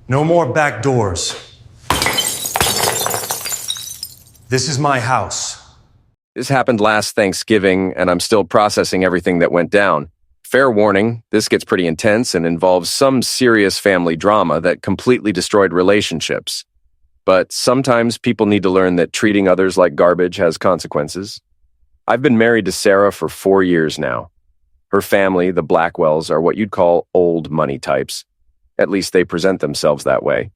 No more back doors. This is my house. This happened last Thanksgiving, and I'm still processing everything that went down. Fair warning, this gets pretty intense and involves some serious family drama that completely destroyed relationships. But sometimes people need to learn that treating others like garbage has consequences. I've been married to Sarah for 4 years now. Her family, the Blackwells, are what you'd call old money types. At least they present themselves that way.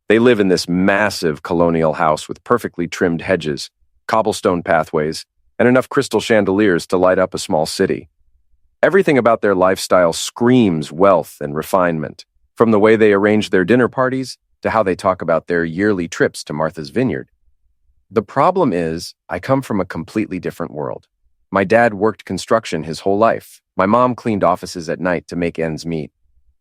They live in this massive colonial house with perfectly trimmed hedges, cobblestone pathways, and enough crystal chandeliers to light up a small city. Everything about their lifestyle screams wealth and refinement, from the way they arrange their dinner parties to how they talk about their yearly trips to Martha's Vineyard. The problem is, I come from a completely different world. My dad worked construction his whole life. My mom cleaned offices at night to make ends meet.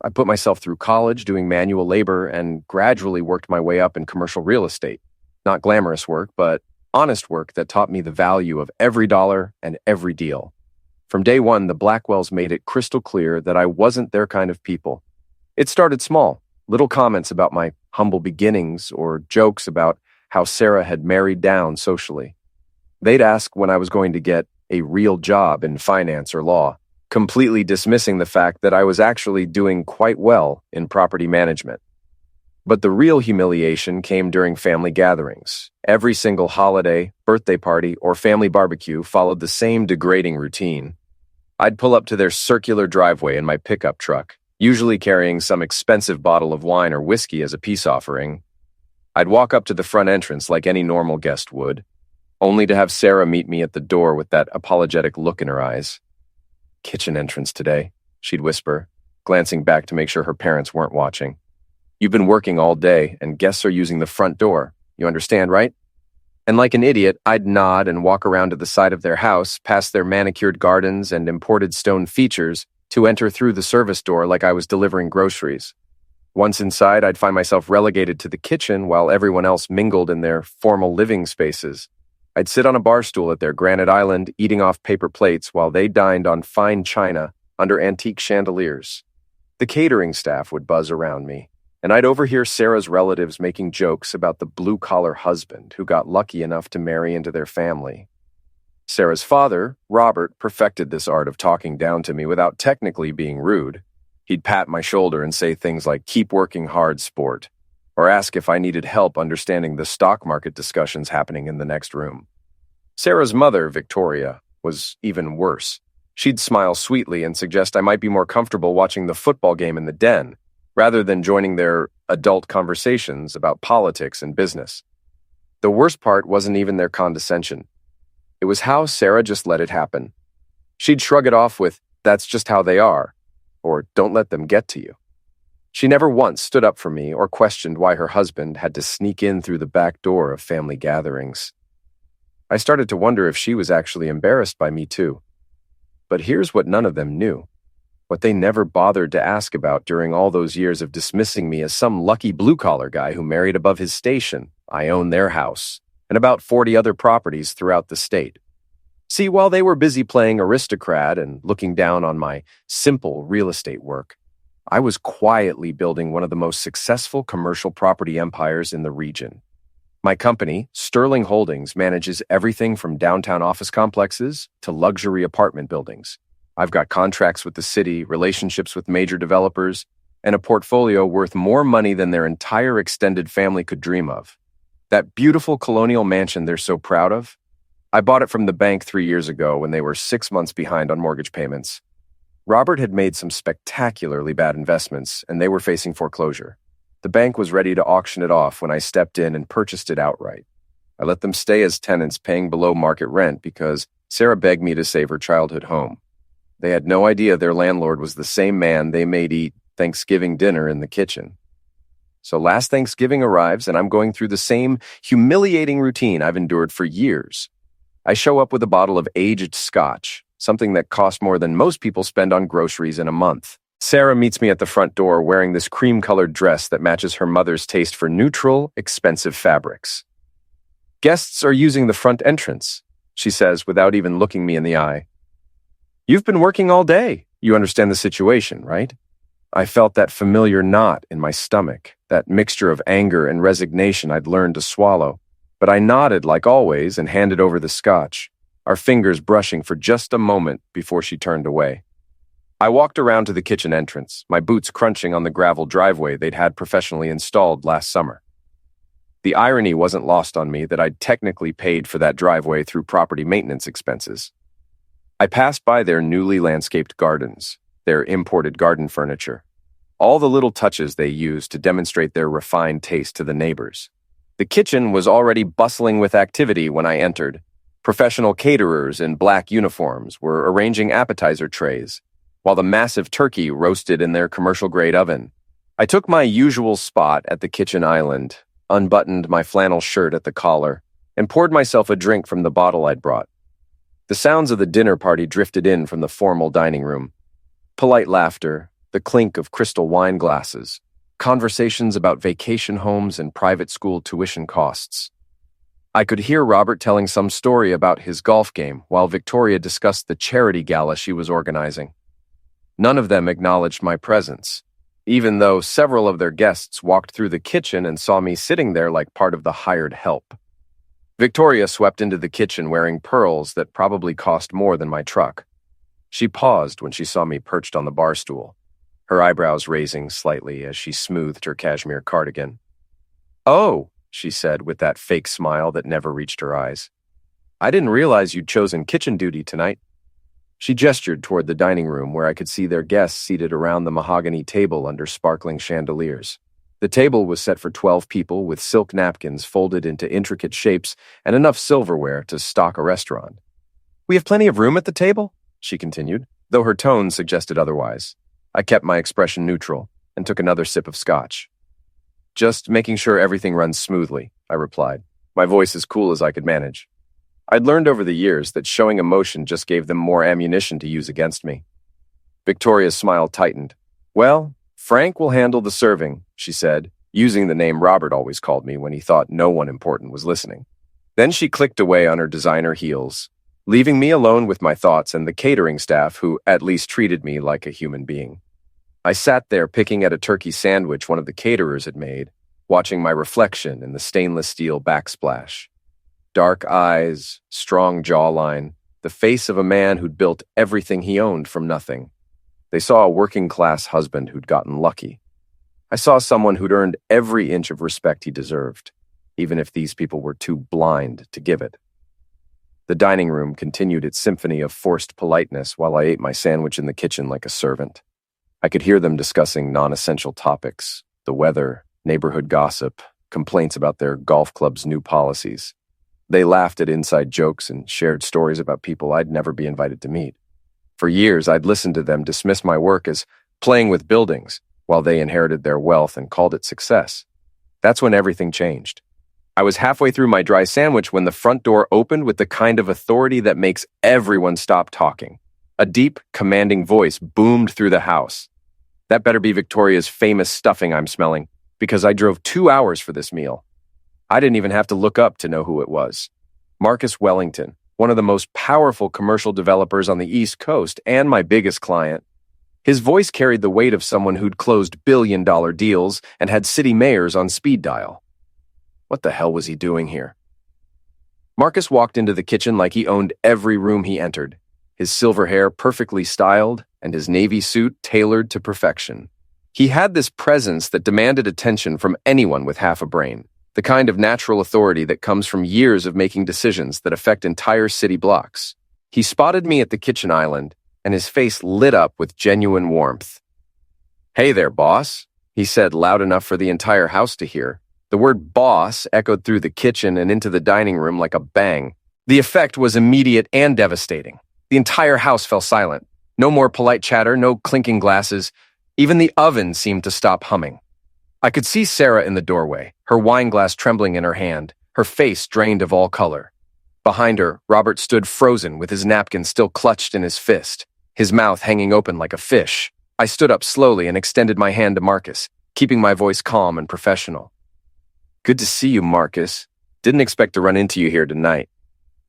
I put myself through college doing manual labor and gradually worked my way up in commercial real estate. Not glamorous work, but honest work that taught me the value of every dollar and every deal. From day one, the Blackwells made it crystal clear that I wasn't their kind of people. It started small, little comments about my humble beginnings or jokes about how Sarah had married down socially. They'd ask when I was going to get a real job in finance or law, completely dismissing the fact that I was actually doing quite well in property management. But the real humiliation came during family gatherings. Every single holiday, birthday party, or family barbecue followed the same degrading routine. I'd pull up to their circular driveway in my pickup truck, usually carrying some expensive bottle of wine or whiskey as a peace offering. I'd walk up to the front entrance like any normal guest would, only to have Sarah meet me at the door with that apologetic look in her eyes. "Kitchen entrance today," she'd whisper, glancing back to make sure her parents weren't watching. "You've been working all day, and guests are using the front door. You understand, right?" And like an idiot, I'd nod and walk around to the side of their house, past their manicured gardens and imported stone features, to enter through the service door like I was delivering groceries. Once inside, I'd find myself relegated to the kitchen while everyone else mingled in their formal living spaces. I'd sit on a bar stool at their granite island, eating off paper plates while they dined on fine china under antique chandeliers. The catering staff would buzz around me, and I'd overhear Sarah's relatives making jokes about the blue-collar husband who got lucky enough to marry into their family. Sarah's father, Robert, perfected this art of talking down to me without technically being rude. He'd pat my shoulder and say things like, "Keep working hard, sport," or ask if I needed help understanding the stock market discussions happening in the next room. Sarah's mother, Victoria, was even worse. She'd smile sweetly and suggest I might be more comfortable watching the football game in the den, rather than joining their adult conversations about politics and business. The worst part wasn't even their condescension. It was how Sarah just let it happen. She'd shrug it off with, "That's just how they are," or "Don't let them get to you." She never once stood up for me or questioned why her husband had to sneak in through the back door of family gatherings. I started to wonder if she was actually embarrassed by me too. But here's what none of them knew, what they never bothered to ask about during all those years of dismissing me as some lucky blue-collar guy who married above his station. I own their house, and about 40 other properties throughout the state. See, while they were busy playing aristocrat and looking down on my simple real estate work, I was quietly building one of the most successful commercial property empires in the region. My company, Sterling Holdings, manages everything from downtown office complexes to luxury apartment buildings. I've got contracts with the city, relationships with major developers, and a portfolio worth more money than their entire extended family could dream of. That beautiful colonial mansion they're so proud of, I bought it from the bank 3 years ago when they were 6 months behind on mortgage payments. Robert had made some spectacularly bad investments, and they were facing foreclosure. The bank was ready to auction it off when I stepped in and purchased it outright. I let them stay as tenants paying below market rent because Sarah begged me to save her childhood home. They had no idea their landlord was the same man they made eat Thanksgiving dinner in the kitchen. So last Thanksgiving arrives, and I'm going through the same humiliating routine I've endured for years. I show up with a bottle of aged scotch, something that costs more than most people spend on groceries in a month. Sarah meets me at the front door wearing this cream-colored dress that matches her mother's taste for neutral, expensive fabrics. "Guests are using the front entrance," she says without even looking me in the eye. "You've been working all day. You understand the situation, right?" I felt that familiar knot in my stomach, that mixture of anger and resignation I'd learned to swallow. But I nodded like always and handed over the scotch, our fingers brushing for just a moment before she turned away. I walked around to the kitchen entrance, my boots crunching on the gravel driveway they'd had professionally installed last summer. The irony wasn't lost on me that I'd technically paid for that driveway through property maintenance expenses. I passed by their newly landscaped gardens, their imported garden furniture, all the little touches they used to demonstrate their refined taste to the neighbors. The kitchen was already bustling with activity when I entered. Professional caterers in black uniforms were arranging appetizer trays, while the massive turkey roasted in their commercial-grade oven. I took my usual spot at the kitchen island, unbuttoned my flannel shirt at the collar, and poured myself a drink from the bottle I'd brought. The sounds of the dinner party drifted in from the formal dining room. Polite laughter, the clink of crystal wine glasses, conversations about vacation homes and private school tuition costs. I could hear Robert telling some story about his golf game while Victoria discussed the charity gala she was organizing. None of them acknowledged my presence, even though several of their guests walked through the kitchen and saw me sitting there like part of the hired help. Victoria swept into the kitchen wearing pearls that probably cost more than my truck. She paused when she saw me perched on the bar stool, her eyebrows raising slightly as she smoothed her cashmere cardigan. "Oh," she said with that fake smile that never reached her eyes. "I didn't realize you'd chosen kitchen duty tonight." She gestured toward the dining room where I could see their guests seated around the mahogany table under sparkling chandeliers. The table was set for 12 people with silk napkins folded into intricate shapes and enough silverware to stock a restaurant. "We have plenty of room at the table?" she continued, though her tone suggested otherwise. I kept my expression neutral and took another sip of scotch. "Just making sure everything runs smoothly," I replied, my voice as cool as I could manage. I'd learned over the years that showing emotion just gave them more ammunition to use against me. Victoria's smile tightened. "Well, Frank will handle the serving," she said, using the name Robert always called me when he thought no one important was listening. Then she clicked away on her designer heels, leaving me alone with my thoughts and the catering staff who at least treated me like a human being. I sat there picking at a turkey sandwich one of the caterers had made, watching my reflection in the stainless steel backsplash. Dark eyes, strong jawline, the face of a man who'd built everything he owned from nothing. They saw a working-class husband who'd gotten lucky. I saw someone who'd earned every inch of respect he deserved, even if these people were too blind to give it. The dining room continued its symphony of forced politeness while I ate my sandwich in the kitchen like a servant. I could hear them discussing non-essential topics, the weather, neighborhood gossip, complaints about their golf club's new policies. They laughed at inside jokes and shared stories about people I'd never be invited to meet. For years, I'd listened to them dismiss my work as playing with buildings, while they inherited their wealth and called it success. That's when everything changed. I was halfway through my dry sandwich when the front door opened with the kind of authority that makes everyone stop talking. A deep, commanding voice boomed through the house. That better be Victoria's famous stuffing I'm smelling, because I drove 2 hours for this meal. I didn't even have to look up to know who it was. Marcus Wellington, one of the most powerful commercial developers on the East Coast and my biggest client. His voice carried the weight of someone who'd closed billion-dollar deals and had city mayors on speed dial. What the hell was he doing here? Marcus walked into the kitchen like he owned every room he entered, his silver hair perfectly styled and his navy suit tailored to perfection. He had this presence that demanded attention from anyone with half a brain, the kind of natural authority that comes from years of making decisions that affect entire city blocks. He spotted me at the kitchen island, and his face lit up with genuine warmth. "Hey there, boss," he said loud enough for the entire house to hear. The word boss echoed through the kitchen and into the dining room like a bang. The effect was immediate and devastating. The entire house fell silent. No more polite chatter, no clinking glasses. Even the oven seemed to stop humming. I could see Sarah in the doorway, her wine glass trembling in her hand, her face drained of all color. Behind her, Robert stood frozen with his napkin still clutched in his fist, his mouth hanging open like a fish. I stood up slowly and extended my hand to Marcus, keeping my voice calm and professional. "Good to see you, Marcus. Didn't expect to run into you here tonight."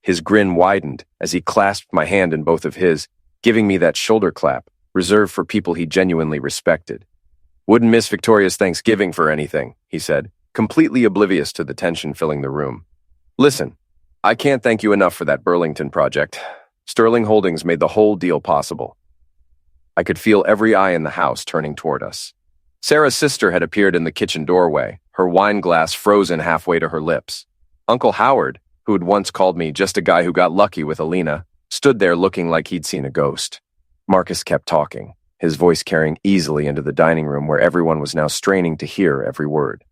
His grin widened as he clasped my hand in both of his, giving me that shoulder clap, reserved for people he genuinely respected. Wouldn't miss Victoria's Thanksgiving for anything, he said, completely oblivious to the tension filling the room. Listen, I can't thank you enough for that Burlington project. Sterling Holdings made the whole deal possible. I could feel every eye in the house turning toward us. Sarah's sister had appeared in the kitchen doorway, her wine glass frozen halfway to her lips. Uncle Howard, who had once called me just a guy who got lucky with Alina, stood there looking like he'd seen a ghost. Marcus kept talking, his voice carrying easily into the dining room where everyone was now straining to hear every word.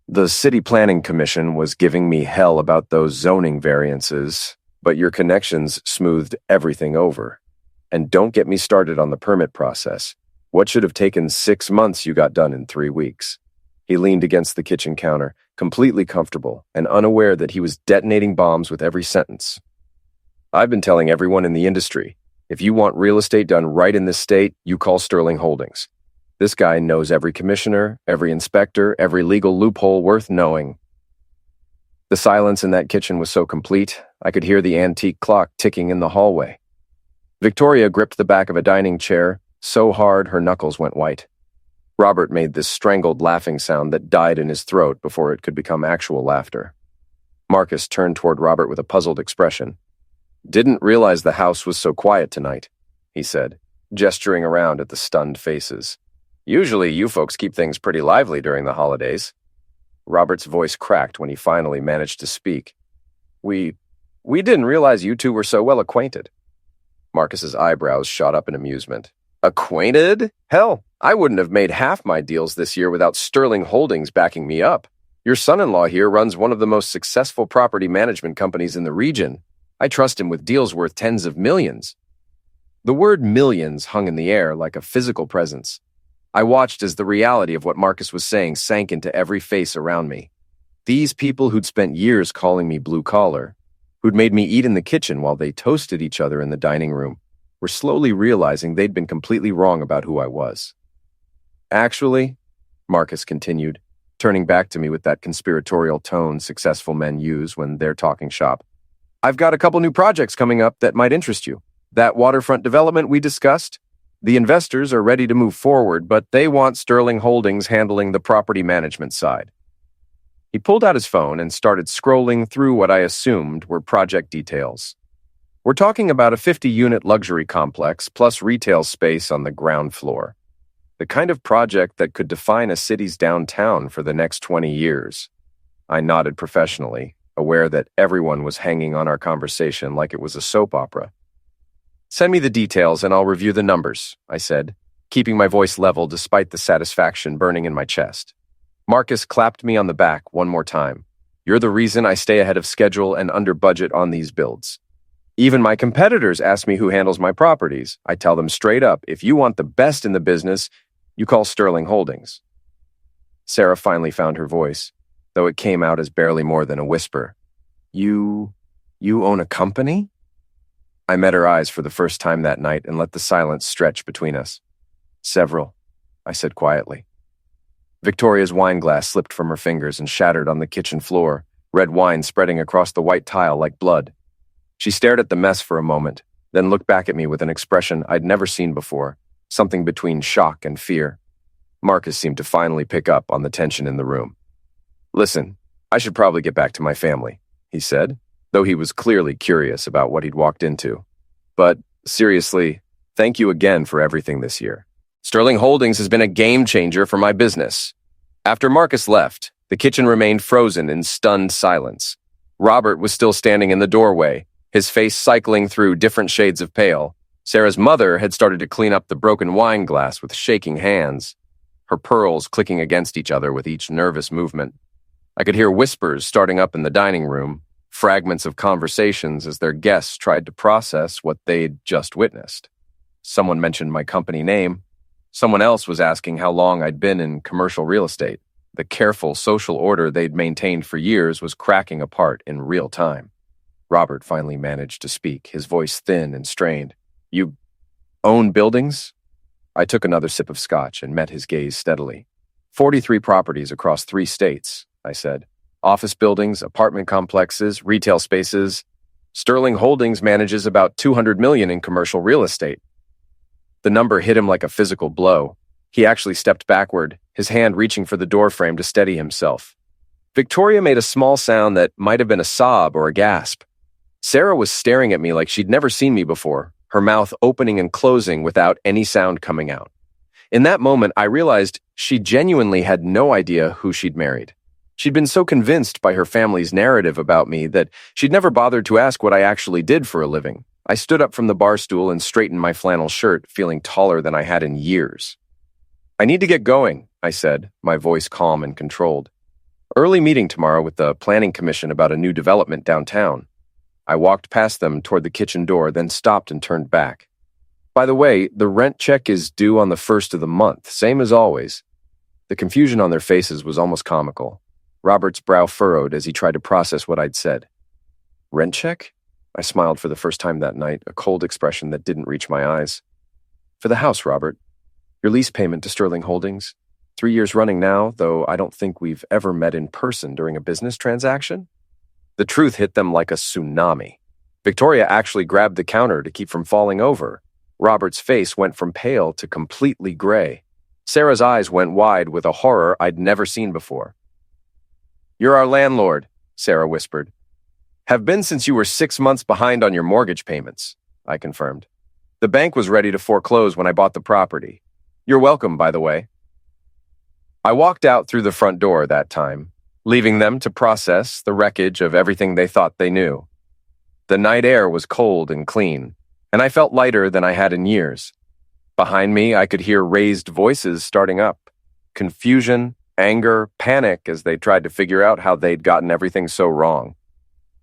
The City Planning Commission was giving me hell about those zoning variances, but your connections smoothed everything over. And don't get me started on the permit process. What should have taken 6 months you got done in 3 weeks. He leaned against the kitchen counter, completely comfortable and unaware that he was detonating bombs with every sentence. I've been telling everyone in the industry, if you want real estate done right in this state, you call Sterling Holdings. This guy knows every commissioner, every inspector, every legal loophole worth knowing. The silence in that kitchen was so complete, I could hear the antique clock ticking in the hallway. Victoria gripped the back of a dining chair so hard her knuckles went white. Robert made this strangled laughing sound that died in his throat before it could become actual laughter. Marcus turned toward Robert with a puzzled expression. Didn't realize the house was so quiet tonight, he said, gesturing around at the stunned faces. Usually you folks keep things pretty lively during the holidays. Robert's voice cracked when he finally managed to speak. We didn't realize you two were so well acquainted. Marcus's eyebrows shot up in amusement. Acquainted? Hell, I wouldn't have made half my deals this year without Sterling Holdings backing me up. Your son-in-law here runs one of the most successful property management companies in the region. I trust him with deals worth tens of millions. The word millions hung in the air like a physical presence. I watched as the reality of what Marcus was saying sank into every face around me. These people who'd spent years calling me blue-collar, who'd made me eat in the kitchen while they toasted each other in the dining room, were slowly realizing they'd been completely wrong about who I was. Actually, Marcus continued, turning back to me with that conspiratorial tone successful men use when they're talking shop, I've got a couple new projects coming up that might interest you. That waterfront development we discussed? The investors are ready to move forward, but they want Sterling Holdings handling the property management side. He pulled out his phone and started scrolling through what I assumed were project details. We're talking about a 50-unit luxury complex plus retail space on the ground floor. The kind of project that could define a city's downtown for the next 20 years. I nodded professionally, aware that everyone was hanging on our conversation like it was a soap opera. Send me the details and I'll review the numbers, I said, keeping my voice level despite the satisfaction burning in my chest. Marcus clapped me on the back one more time. You're the reason I stay ahead of schedule and under budget on these builds. Even my competitors ask me who handles my properties. I tell them straight up, if you want the best in the business, you call Sterling Holdings. Sarah finally found her voice, though it came out as barely more than a whisper. You own a company? I met her eyes for the first time that night and let the silence stretch between us. Several, I said quietly. Victoria's wine glass slipped from her fingers and shattered on the kitchen floor, red wine spreading across the white tile like blood. She stared at the mess for a moment, then looked back at me with an expression I'd never seen before, something between shock and fear. Marcus seemed to finally pick up on the tension in the room. Listen, I should probably get back to my family, he said, though he was clearly curious about what he'd walked into. But, seriously, thank you again for everything this year. Sterling Holdings has been a game changer for my business. After Marcus left, the kitchen remained frozen in stunned silence. Robert was still standing in the doorway, his face cycling through different shades of pale. Sarah's mother had started to clean up the broken wine glass with shaking hands, her pearls clicking against each other with each nervous movement. I could hear whispers starting up in the dining room, fragments of conversations as their guests tried to process what they'd just witnessed. Someone mentioned my company name. Someone else was asking how long I'd been in commercial real estate. The careful social order they'd maintained for years was cracking apart in real time. Robert finally managed to speak, his voice thin and strained. You own buildings? I took another sip of scotch and met his gaze steadily. 43 properties across 3 states, I said. Office buildings, apartment complexes, retail spaces. Sterling Holdings manages about $200 million in commercial real estate. The number hit him like a physical blow. He actually stepped backward, his hand reaching for the doorframe to steady himself. Victoria made a small sound that might have been a sob or a gasp. Sarah was staring at me like she'd never seen me before, her mouth opening and closing without any sound coming out. In that moment, I realized she genuinely had no idea who she'd married. She'd been so convinced by her family's narrative about me that she'd never bothered to ask what I actually did for a living. I stood up from the bar stool and straightened my flannel shirt, feeling taller than I had in years. "I need to get going," I said, my voice calm and controlled. "Early meeting tomorrow with the planning commission about a new development downtown." I walked past them toward the kitchen door, then stopped and turned back. "By the way, the rent check is due on the 1st of the month, same as always." The confusion on their faces was almost comical. Robert's brow furrowed as he tried to process what I'd said. "Rent check?" I smiled for the first time that night, a cold expression that didn't reach my eyes. "For the house, Robert. Your lease payment to Sterling Holdings. 3 years running now, though I don't think we've ever met in person during a business transaction." The truth hit them like a tsunami. Victoria actually grabbed the counter to keep from falling over. Robert's face went from pale to completely gray. Sarah's eyes went wide with a horror I'd never seen before. "You're our landlord," Sarah whispered. "Have been since you were 6 months behind on your mortgage payments," I confirmed. "The bank was ready to foreclose when I bought the property. You're welcome, by the way." I walked out through the front door that time, leaving them to process the wreckage of everything they thought they knew. The night air was cold and clean, and I felt lighter than I had in years. Behind me, I could hear raised voices starting up. Confusion, anger, panic as they tried to figure out how they'd gotten everything so wrong.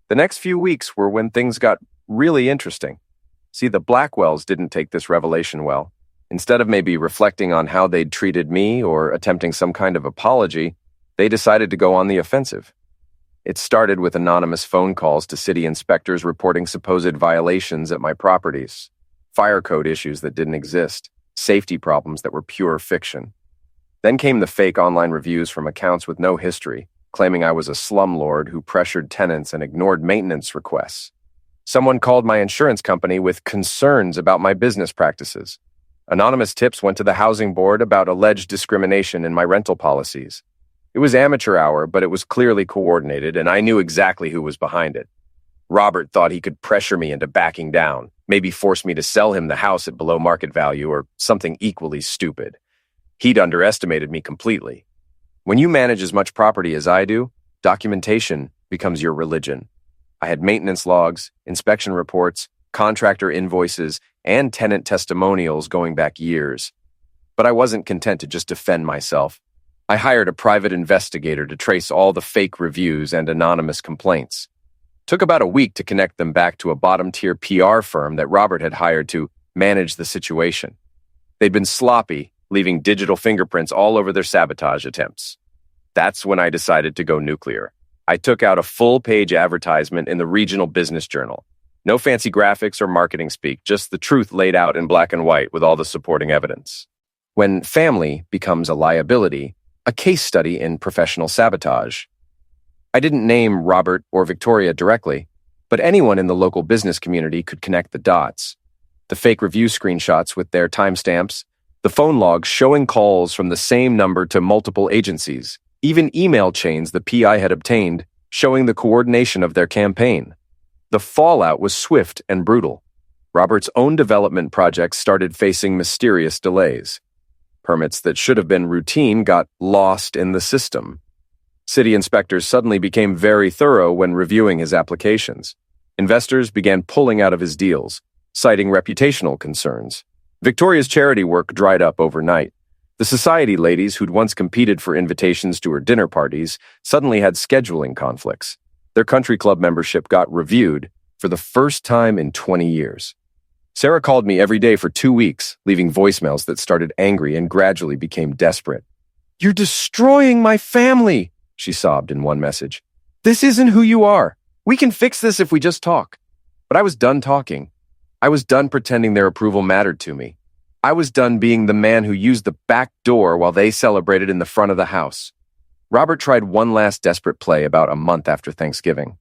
The next few weeks were when things got really interesting. See, the Blackwells didn't take this revelation well. Instead of maybe reflecting on how they'd treated me or attempting some kind of apology, they decided to go on the offensive. It started with anonymous phone calls to city inspectors reporting supposed violations at my properties, fire code issues that didn't exist, safety problems that were pure fiction. Then came the fake online reviews from accounts with no history, claiming I was a slumlord who pressured tenants and ignored maintenance requests. Someone called my insurance company with concerns about my business practices. Anonymous tips went to the housing board about alleged discrimination in my rental policies. It was amateur hour, but it was clearly coordinated, and I knew exactly who was behind it. Robert thought he could pressure me into backing down, maybe force me to sell him the house at below market value or something equally stupid. He'd underestimated me completely. When you manage as much property as I do, documentation becomes your religion. I had maintenance logs, inspection reports, contractor invoices, and tenant testimonials going back years. But I wasn't content to just defend myself. I hired a private investigator to trace all the fake reviews and anonymous complaints. Took about a week to connect them back to a bottom-tier PR firm that Robert had hired to manage the situation. They'd been sloppy, leaving digital fingerprints all over their sabotage attempts. That's when I decided to go nuclear. I took out a full-page advertisement in the regional business journal. No fancy graphics or marketing speak, just the truth laid out in black and white with all the supporting evidence. When family becomes a liability, a case study in professional sabotage. I didn't name Robert or Victoria directly, but anyone in the local business community could connect the dots. The fake review screenshots with their timestamps, the phone logs showing calls from the same number to multiple agencies, even email chains the PI had obtained showing the coordination of their campaign. The fallout was swift and brutal. Robert's own development projects started facing mysterious delays. Permits that should have been routine got lost in the system. City inspectors suddenly became very thorough when reviewing his applications. Investors began pulling out of his deals, citing reputational concerns. Victoria's charity work dried up overnight. The society ladies who'd once competed for invitations to her dinner parties suddenly had scheduling conflicts. Their country club membership got reviewed for the first time in 20 years. Sarah called me every day for 2 weeks, leaving voicemails that started angry and gradually became desperate. "You're destroying my family," she sobbed in one message. "This isn't who you are. We can fix this if we just talk." But I was done talking. I was done pretending their approval mattered to me. I was done being the man who used the back door while they celebrated in the front of the house. Robert tried one last desperate play about a month after Thanksgiving.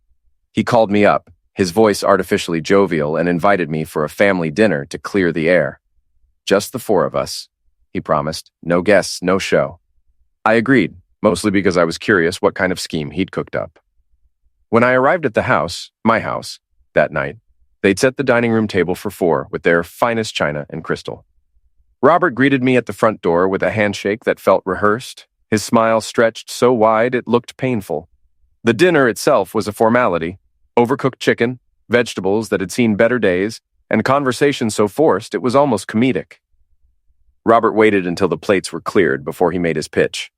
He called me up, his voice artificially jovial, and invited me for a family dinner to clear the air. Just the four of us. he promised. No guests, no show. I agreed, mostly because I was curious what kind of scheme he'd cooked up. When I arrived at the house, my house, that night, they'd set the dining room table for 4 with their finest china and crystal. Robert greeted me at the front door with a handshake that felt rehearsed, his smile stretched so wide it looked painful. The dinner itself was a formality: overcooked chicken, vegetables that had seen better days, and conversation so forced it was almost comedic. Robert waited until the plates were cleared before he made his pitch.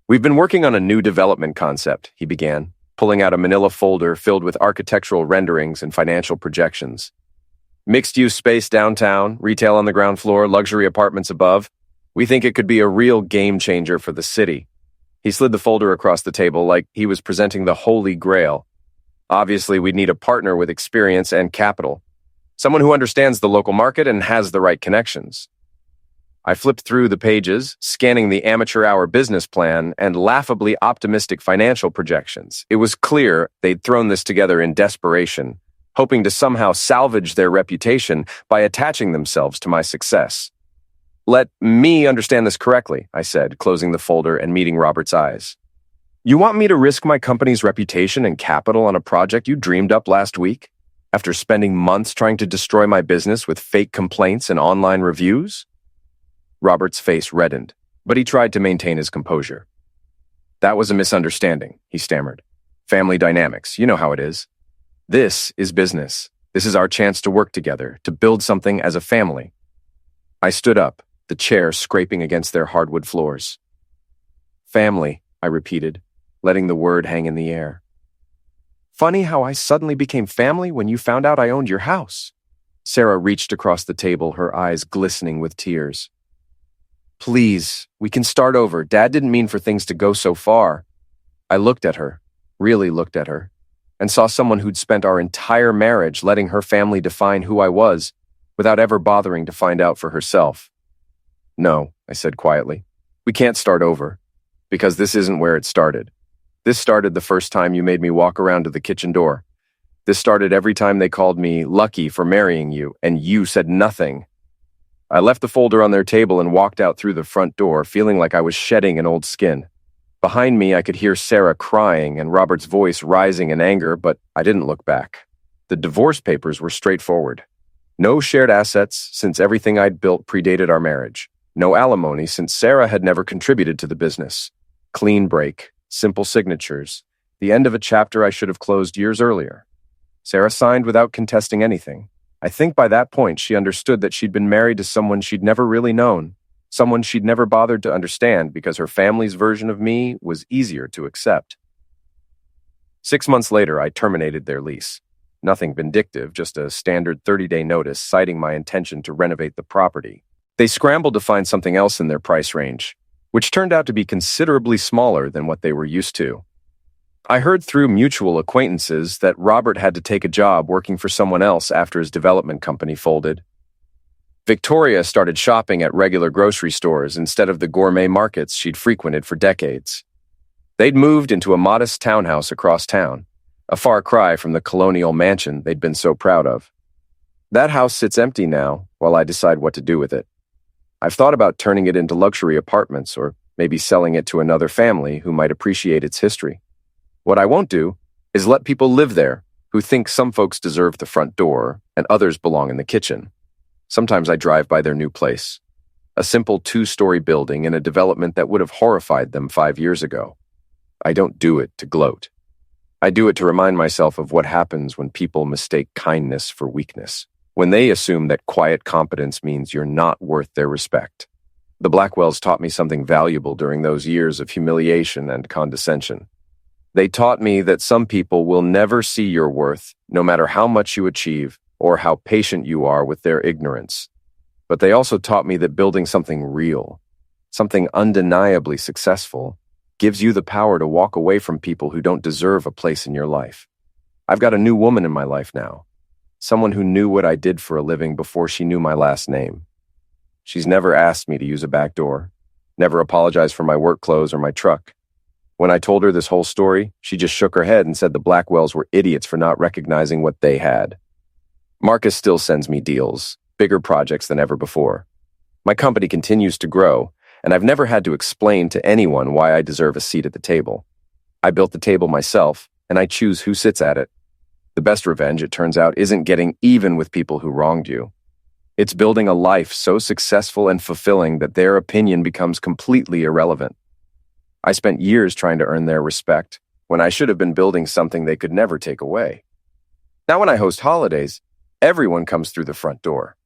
"We've been working on a new development concept," he began, pulling out a manila folder filled with architectural renderings and financial projections. "Mixed-use space downtown, retail on the ground floor, luxury apartments above. We think it could be a real game changer for the city." He slid the folder across the table like he was presenting the Holy Grail. "Obviously, we'd need a partner with experience and capital. Someone who understands the local market and has the right connections." I flipped through the pages, scanning the amateur hour business plan and laughably optimistic financial projections. It was clear they'd thrown this together in desperation, hoping to somehow salvage their reputation by attaching themselves to my success. "Let me understand this correctly," I said, closing the folder and meeting Robert's eyes. "You want me to risk my company's reputation and capital on a project you dreamed up last week, after spending months trying to destroy my business with fake complaints and online reviews?" Robert's face reddened, but he tried to maintain his composure. "That was a misunderstanding," he stammered. "Family dynamics, you know how it is. This is business. This is our chance to work together, to build something as a family." I stood up, the chair scraping against their hardwood floors. "Family," I repeated, letting the word hang in the air. "Funny how I suddenly became family when you found out I owned your house." Sarah reached across the table, her eyes glistening with tears. "Please, we can start over. Dad didn't mean for things to go so far." I looked at her, really looked at her, and saw someone who'd spent our entire marriage letting her family define who I was, without ever bothering to find out for herself. "No," I said quietly, "we can't start over, because this isn't where it started. This started the first time you made me walk around to the kitchen door. This started every time they called me lucky for marrying you, and you said nothing." I left the folder on their table and walked out through the front door, feeling like I was shedding an old skin. Behind me, I could hear Sarah crying and Robert's voice rising in anger, but I didn't look back. The divorce papers were straightforward. No shared assets, since everything I'd built predated our marriage. No alimony, since Sarah had never contributed to the business. Clean break, simple signatures, the end of a chapter I should have closed years earlier. Sarah signed without contesting anything. I think by that point she understood that she'd been married to someone she'd never really known, someone she'd never bothered to understand because her family's version of me was easier to accept. 6 months later, I terminated their lease. Nothing vindictive, just a standard 30-day notice citing my intention to renovate the property. They scrambled to find something else in their price range, which turned out to be considerably smaller than what they were used to. I heard through mutual acquaintances that Robert had to take a job working for someone else after his development company folded. Victoria started shopping at regular grocery stores instead of the gourmet markets she'd frequented for decades. They'd moved into a modest townhouse across town, a far cry from the colonial mansion they'd been so proud of. That house sits empty now while I decide what to do with it. I've thought about turning it into luxury apartments or maybe selling it to another family who might appreciate its history. What I won't do is let people live there who think some folks deserve the front door and others belong in the kitchen. Sometimes I drive by their new place, a simple 2-story building in a development that would have horrified them 5 years ago. I don't do it to gloat. I do it to remind myself of what happens when people mistake kindness for weakness, when they assume that quiet competence means you're not worth their respect. The Blackwells taught me something valuable during those years of humiliation and condescension. They taught me that some people will never see your worth, no matter how much you achieve or how patient you are with their ignorance. But they also taught me that building something real, something undeniably successful, gives you the power to walk away from people who don't deserve a place in your life. I've got a new woman in my life now, someone who knew what I did for a living before she knew my last name. She's never asked me to use a back door, never apologized for my work clothes or my truck. When I told her this whole story, she just shook her head and said the Blackwells were idiots for not recognizing what they had. Marcus still sends me deals, bigger projects than ever before. My company continues to grow, and I've never had to explain to anyone why I deserve a seat at the table. I built the table myself, and I choose who sits at it. The best revenge, it turns out, isn't getting even with people who wronged you. It's building a life so successful and fulfilling that their opinion becomes completely irrelevant. I spent years trying to earn their respect when I should have been building something they could never take away. Now when I host holidays, everyone comes through the front door.